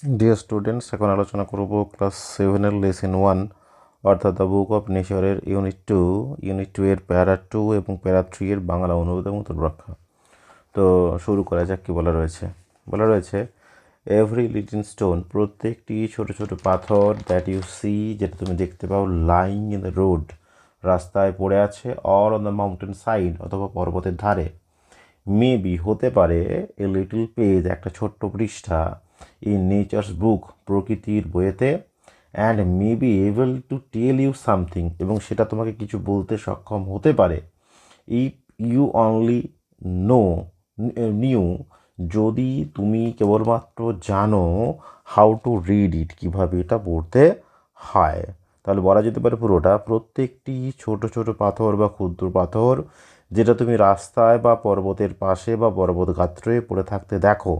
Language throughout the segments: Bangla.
ডিয়ার স্টুডেন্টস, এখন আলোচনা করব ক্লাস 7-এর লেসন 1 অর্থাৎ দ্য বুক অফ নেচারের ইউনিট 2 এর প্যারা 2 এবং প্যারা 3 এর বাংলা অনুবাদ এবং উত্তর ব্যাখ্যা। তো শুরু করা যাক। কী বলা রয়েছে এভরি লিটল স্টোন, প্রত্যেকটি ছোট ছোট পাথর, দ্যাট ইউ সি, যেটা তুমি দেখতে পাও, লাইং ইন দ্য রোড, রাস্তায় পড়ে আছে, or on the mountain side, অথবা পর্বতের ধারে, মেবি হতে পারে, এ লিটল পেজ, একটা ছোট্ট পৃষ্ঠা, ইন নেচার্স বুক, প্রকৃতির বইয়েতে, and may be able to tell you something, এবং সেটা তোমাকে কিছু বলতে সক্ষম হতে পারে, if you only know new, যদি তুমি কেবলমাত্র জানো, হাউ টু রিড ইট, কীভাবে এটা পড়তে হয়। তাহলে বলা যেতে পারে পুরোটা, প্রত্যেকটি ছোট ছোট পাথর বা ক্ষুদ্র পাথর যেটা তুমি রাস্তায় বা পর্বতের পাশে বা পর্বত গাত্রে পড়ে থাকতে দেখো,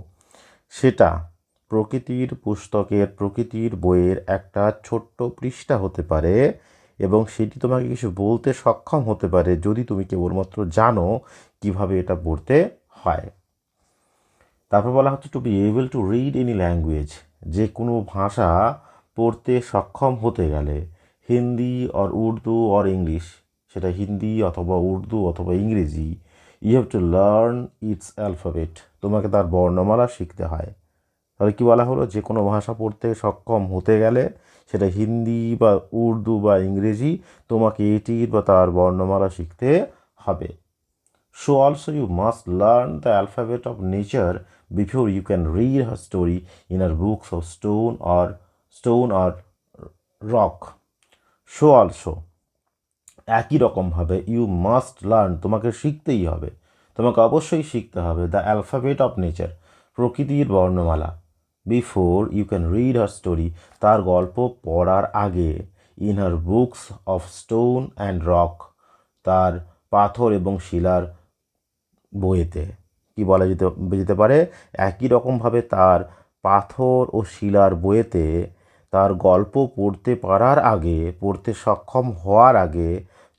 সেটা প্রকৃতির পুস্তকের, প্রকৃতির বইয়ের একটা ছোট্ট পৃষ্ঠা হতে পারে, এবং সেটি তোমাকে কিছু বলতে সক্ষম হতে পারে যদি তুমি কেবলমাত্র জানো কিভাবে এটা পড়তে হয়। তারপর বলা হচ্ছে to be able to read any language, যে কোনো ভাষা পড়তে সক্ষম হতে গেলে, Hindi or Urdu or English, সেটা হিন্দি অথবা উর্দু অথবা ইংরেজি, you have to learn its alphabet, তোমাকে তার বর্ণমালা শিখতে হয়। তাহলে কী বলা হলো, যে কোনো ভাষা পড়তে সক্ষম হতে গেলে, সেটা হিন্দি বা উর্দু বা ইংরেজি, তোমাকে এটির বা তার বর্ণমালা শিখতে হবে। So also you must learn the alphabet of nature before you can read her story in her books of stone or rock. So also, একই রকমভাবে, ইউ মাস্ট লার্ন, তোমাকে শিখতেই হবে, তোমাকে অবশ্যই শিখতে হবে, দ্য অ্যালফাবেট অফ নেচার, প্রকৃতির বর্ণমালা, before you can read her story, তার গল্প পড়ার আগে, in her books of stone and rock, তার পাথর এবং শিলার বইয়েতে। কি বলা যেতে পারে, একই রকমভাবে তার পাথর ও শিলার বইয়েতে তার গল্প পড়তে পারার আগে, পড়তে সক্ষম হওয়ার আগে,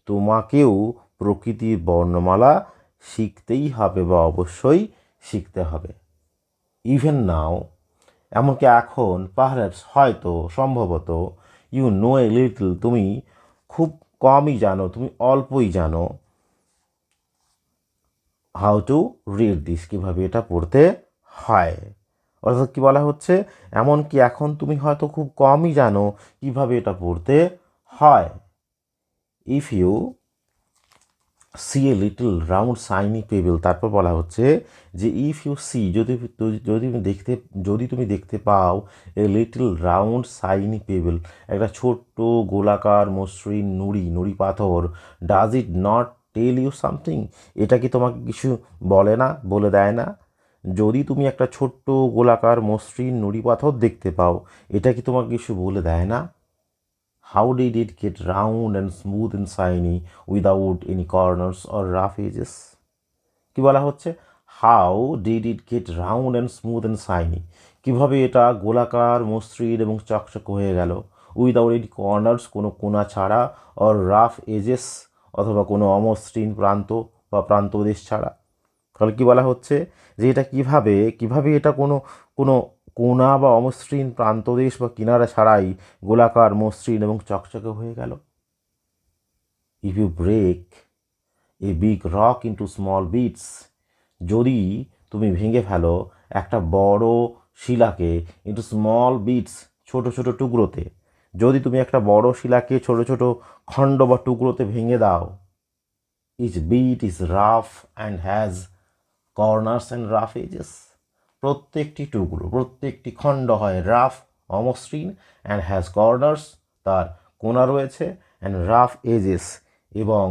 তোমাকেও প্রকৃতির বর্ণমালা শিখতেই হবে বা অবশ্যই শিখতে হবে। ইভেন নাও, এমনকি এখন, পারহ্যাপস, হয়তো, সম্ভবত, ইউ নো এ লিটল, তুমি খুব কমই জানো, তুমি অল্পই জানো, হাউ টু রিড দিস, কীভাবে এটা পড়তে হয়। অর্থাৎ কী বলা হচ্ছে, এমনকি এখন তুমি হয়তো খুব কমই জানো কীভাবে এটা পড়তে হয়। If you see a little round shiny pebble, তারপর বলা হচ্ছে যে ইফ ইউ সি, যদি তুমি দেখতে পাও, a little round shiny pebble, একটা ছোট্ট গোলাকার মসৃণ নুড়ি পাথর, does it not tell you something, এটা কি তোমাকে কিছু বলে দেয় না? যদি তুমি একটা ছোট্ট গোলাকার মসৃণ নুড়ি পাথর দেখতে পাও, এটা কি তোমাকে কিছু বলে দেয় না? How did it get round and smooth and shiny without any corners or rough edges? কি বলা হচ্ছে, how did it gate round and smooth and shiny, কীভাবে এটা গোলাকার মসৃণ এবং চকচক হয়ে গেল, উইদাউট এনি কর্নার্স, কোনো কোনা ছাড়া, অর রাফ এজেস, অথবা কোনো অমসৃণ প্রান্ত বা প্রান্তদেশ ছাড়া। তাহলে কী বলা হচ্ছে, যে এটা কিভাবে এটা কোনো কোনো কোনা বা অমসৃণ প্রান্তদেশ বা কিনারা ছাড়াই গোলাকার মসৃণ এবং চকচকে হয়ে গেল। If you break a big rock into small bits, যদি তুমি ভেঙে ফেলো একটা বড় শিলাকে ইন্টু স্মল বিটস, ছোট ছোট টুকরোতে, যদি তুমি একটা বড় শিলাকে ছোট ছোট খণ্ড বা টুকরোতে ভেঙে দাও, each bit is rough and has corners and rough edges, প্রত্যেকটি খণ্ড হয় রাফ, অমসৃণ, অ্যান্ড হ্যাজ কর্নার্স, তার কোনা রয়েছে, অ্যান্ড রাফ এজেস, এবং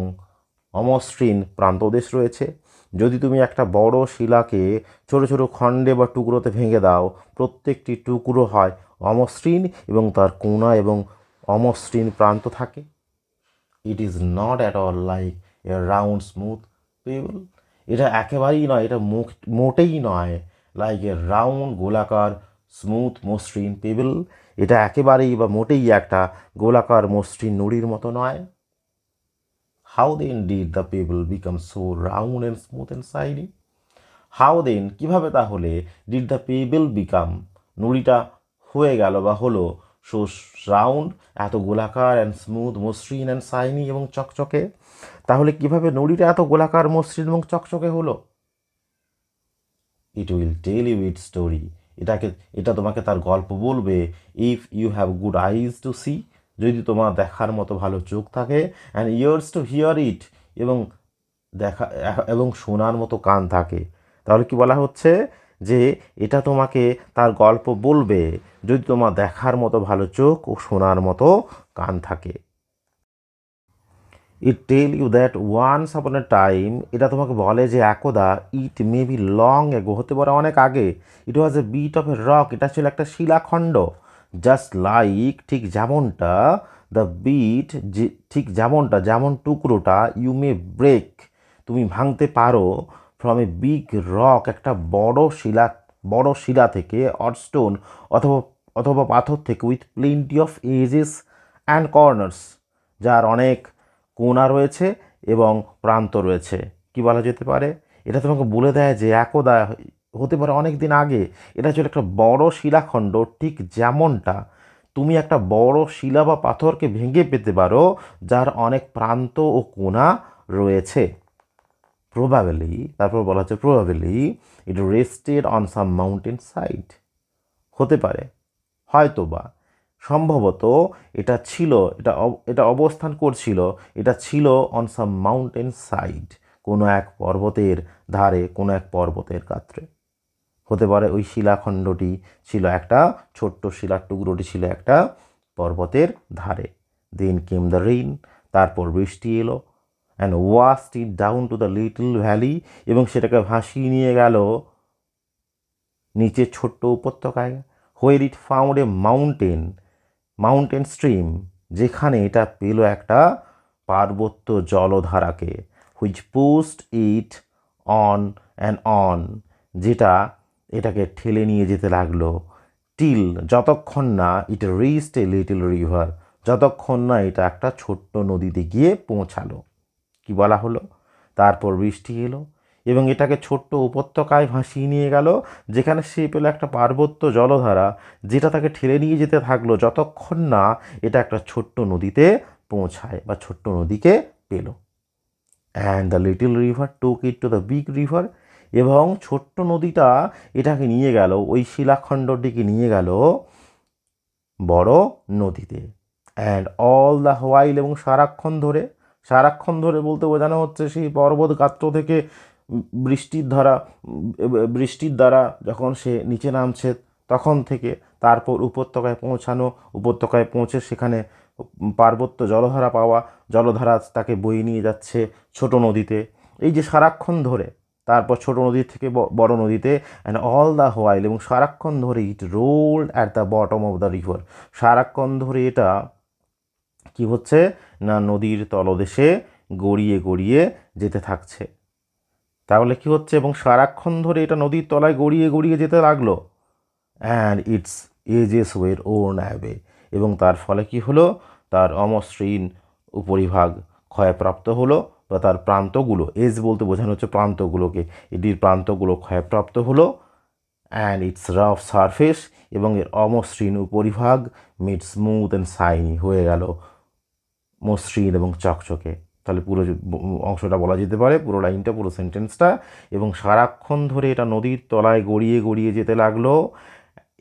অমসৃণ প্রান্তদেশ রয়েছে। যদি তুমি একটা বড় শিলাকে ছোট ছোট খণ্ডে বা টুকরোতে ভেঙে দাও, প্রত্যেকটি টুকরো হয় অমসৃণ এবং তার কোনা এবং অমসৃণ প্রান্ত থাকে। It is not at all like a round smooth payable, এটা একেবারেই নয়, এটা মোটেই নয় লাইক এ রাউন্ড গোলাকার স্মুথ মসৃণ পেবল, এটা একেবারেই বা মোটেই একটা গোলাকার মসৃণ নুড়ির মতো নয়। How then did the pebble become so round and smooth and shiny, how then, কীভাবে তাহলে, ডিড দ্য পেবল বিকাম, নুড়িটা হয়ে গেল বা হলো, সো রাউন্ড, এত গোলাকার অ্যান্ড স্মুথ, মসৃণ অ্যান্ড শাইনি এবং চকচকে। তাহলে কিভাবে নদীটা এত গোলাকার, মসৃণ এবং চকচকে হলো? It will tell you its story. এটা তোমাকে তার গল্প বলবে। If you have good eyes to see, যদি তোমার দেখার মতো ভালো চোখ থাকে, and ears to hear it, এবং দেখা এবং শোনার মতো কান থাকে। তাহলে কি বলা হচ্ছে? যে এটা তোমাকে তার গল্প বলবে যদি তোমার দেখার মতো ভালো চোখ ও শোনার মতো কান থাকে। It tell you that once upon a time, এটা তোমাকে বলে যে একদা, ইট মে বি লং এগো, হতে পারে অনেক আগে, it was a bit of a rock, এটা ছিল একটা শিলাখণ্ড, জাস্ট লাইক, ঠিক যেমনটা, দ্য বিট, যে ঠিক যেমনটা, যেমন টুকরোটা, ইউ মে ব্রেক, তুমি ভাঙতে পারো, ফ্রম এ বিগ রক, একটা বড় শিলা থেকে, অর স্টোন, অথবা অথবা পাথর থেকে, with plenty of edges and corners, যার অনেক কোণা রয়েছে এবং প্রান্ত রয়েছে। কি বলা যেতে পারে? এটা তোমাকে বলে দেয় যে একদা, হতে পারে অনেক দিন আগে, এটা ছিল একটা বড় শিলাখণ্ড, ঠিক যেমনটা তুমি একটা বড় শিলা বা পাথরকে ভেঙে পেতে পারো, যার অনেক প্রান্ত ও কোণা রয়েছে। প্রবাবেলি, তারপর বলা হচ্ছে probably it rested on some mountain side, হতে পারে, হয়তোবা, সম্ভবত এটা ছিল, এটা অবস্থান করছিল, এটা ছিল অন সাম মাউন্টেন সাইড, কোনো এক পর্বতের ধারে, কোনো এক পর্বতের কাত্রে। হতে পারে ওই শিলাখণ্ডটি ছিল একটা ছোট্ট শিলার টুকরোটি ছিল একটা পর্বতের ধারে। দেন কেম দ্য রেইন, তারপর বৃষ্টি এলো, and washed it down to the little valley, এবং সেটাকে ভাসিয়ে নিয়ে গেল নিচের ছোট্ট উপত্যকায়। Where it found a mountain stream, যেখানে এটা পেল একটা পার্বত্য জলধারাকে, which pushed it on and on, যেটা এটাকে ঠেলে নিয়ে যেতে লাগলো, টিল, যতক্ষণ না it reached a little river, যতক্ষণ না এটা একটা ছোট্ট নদীতে গিয়ে পৌঁছালো। কি বলা হলো? তারপর বৃষ্টি এলো এবং এটাকে ছোট্ট উপত্যকায় ভাসিয়ে নিয়ে গেল, যেখানে সে পেল একটা পার্বত্য জলধারা, যেটা তাকে ঠেলে নিয়ে যেতে থাকলো যতক্ষণ না এটা একটা ছোট্ট নদীতে পৌঁছায় বা ছোট্ট নদীকে পেল। And the little river took it to the big river, এবং ছোট্ট নদীটা এটাকে নিয়ে গেল, ওই শিলাখণ্ডটিকে নিয়ে গেল বড় নদীতে। অ্যান্ড অল দ্য হোয়াইল, এবং সারাক্ষণ ধরে বলতে বোঝানো হচ্ছে সেই পর্বত গাত্র থেকে বৃষ্টির দ্বারা যখন সে নিচে নামছে তখন থেকে, তারপর উপত্যকায় পৌঁছে সেখানে পার্বত্য জলধারা তাকে বয়ে নিয়ে যাচ্ছে ছোট নদীতে, এই যে সারাক্ষণ ধরে, তারপর ছোট নদী থেকে বড় নদীতে। অ্যান্ড অল দ্য হোয়াইল, এবং সারাক্ষণ ধরে, it rolled at the bottom of the river, সারাক্ষণ ধরে এটা কি হচ্ছে না নদীর তলদেশে গড়িয়ে গড়িয়ে যেতে থাকছে। তাহলে কি হচ্ছে? এবং সারাক্ষণ ধরে এটা নদীর তলায় গড়িয়ে গড়িয়ে যেতে লাগলো। And its edges were worn away, এবং তার ফলে কি হলো? তার অমসৃণ উপরিভাগ ক্ষয়প্রাপ্ত হলো, বা তার প্রান্তগুলো, এজ বলতে বোঝানো হচ্ছে প্রান্তগুলোকে, এটির প্রান্তগুলো ক্ষয়প্রাপ্ত হলো। অ্যান্ড ইটস রাফ সারফেস, এবং এর অমসৃণ উপরিভাগ মেড স্মুথ অ্যান্ড শাইনি, হয়ে গেল মসৃণ এবং চকচকে। তাহলে পুরো অংশটা বলা যেতে পারে, পুরো লাইনটা, পুরো সেন্টেন্সটা। এবং সারাক্ষণ ধরে এটা নদীর তলায় গড়িয়ে গড়িয়ে যেতে লাগলো,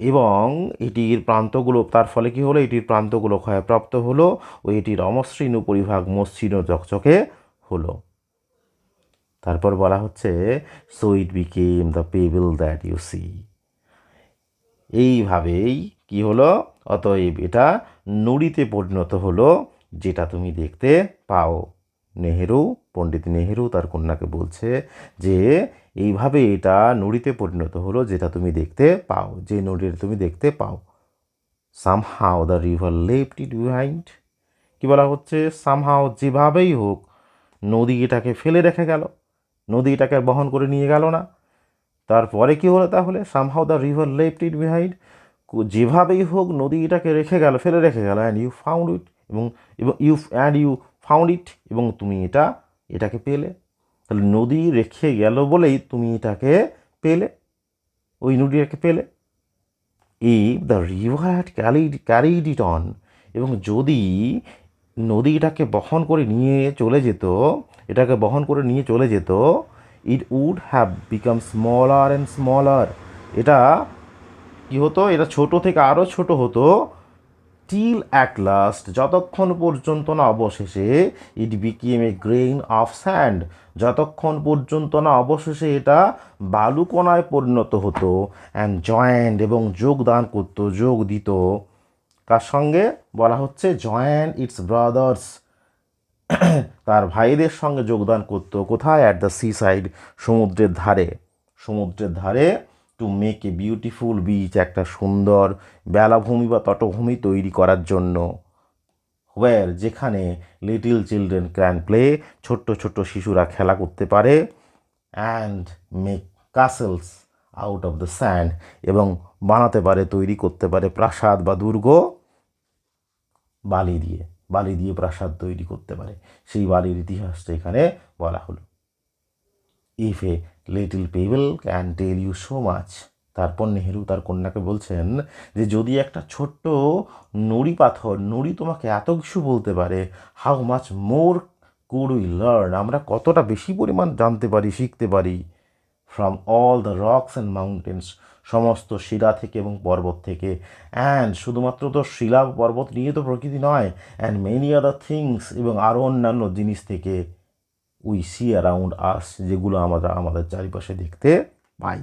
এবং এটির প্রান্তগুলো, তার ফলে কি হলো? এটির প্রান্তগুলো ক্ষয়প্রাপ্ত হলো ও এটির অমসৃণ উপরিভাগ মসৃণ ও চকচকে হলো। তারপর বলা হচ্ছে, so it became the pebble that you see, এইভাবেই কি হলো? অতএব এটা নুড়িতে পরিণত হলো, যেটা তুমি দেখতে পাও। পণ্ডিত নেহেরু তার কন্যাকে বলছে যে এইভাবে এটা নুড়িতে পরিণত হলো, যেটা তুমি দেখতে পাও, যে নুড়িটা তুমি দেখতে পাও। Somehow the river left it behind, কি বলা হচ্ছে? সামহাও, যেভাবেই হোক, নদী এটাকে ফেলে রেখে গেল, নদী এটাকে বহন করে নিয়ে গেল না। তারপরে কি হলো তাহলে? Somehow the river left it behind, যেভাবেই হোক নদী এটাকে ফেলে রেখে গেল। অ্যান্ড ইউ ফাউন্ড ইট, এবং ইউ ফাউন্ড ইট, এবং তুমি এটাকে পেলে। তাহলে নদী রেখে গেল বলেই তুমি এটাকে পেলে, ওই নদীটাকে পেলে। If the river had carried it on, এবং যদি নদী এটাকে বহন করে নিয়ে চলে যেত, it would have become smaller and smaller, এটা কী হতো, এটা ছোট থেকে আরও ছোট হতো, টিল অ্যাট লাস্ট, যতক্ষণ পর্যন্ত না অবশেষে it became a grain of sand, যতক্ষণ পর্যন্ত না অবশেষে এটা বালুকণায় পরিণত হতো, অ্যান্ড জয়েন্ট, এবং যোগদান করতো, যোগ দিত, কার সঙ্গে বলা হচ্ছে, জয়েন ইটস ব্রাদার্স, তার ভাইদের সঙ্গে যোগদান করতো, কোথায়, অ্যাট দ্য সি সাইড, সমুদ্রের ধারে to make a beautiful beach, একটা সুন্দর বেলাভূমি বা তটভূমি তৈরি করার জন্য, হোয়ার, যেখানে লিটিল চিলড্রেন ক্যান প্লে, ছোট্ট ছোট্ট শিশুরা খেলা করতে পারে, and make castles out of the sand, এবং বানাতে পারে, তৈরি করতে পারে প্রাসাদ বা দুর্গ বালি দিয়ে প্রাসাদ তৈরি করতে পারে, সেই বালির ইতিহাসটা এখানে বলা হলো। If a little people can tell you so much, তারপর নেহেরু তার কন্যাকে বলছেন যে যদি একটা ছোট্ট নুড়ি তোমাকে এত কিছু বলতে পারে, how much more could we learn, আমরা কতটা বেশি পরিমাণ জানতে পারি, শিখতে পারি, from all the rocks and mountains, সমস্ত শিলা থেকে এবং পর্বত থেকে, অ্যান্ড শুধুমাত্র তো শিলা পর্বত নিয়ে তো প্রকৃতি নয়, অ্যান্ড মেনি আদার থিংস, এবং আরও অন্যান্য জিনিস থেকে, উই সি অ্যারাউন্ড আস, যেগুলো আমরা আমাদের চারিপাশে দেখতে পাই।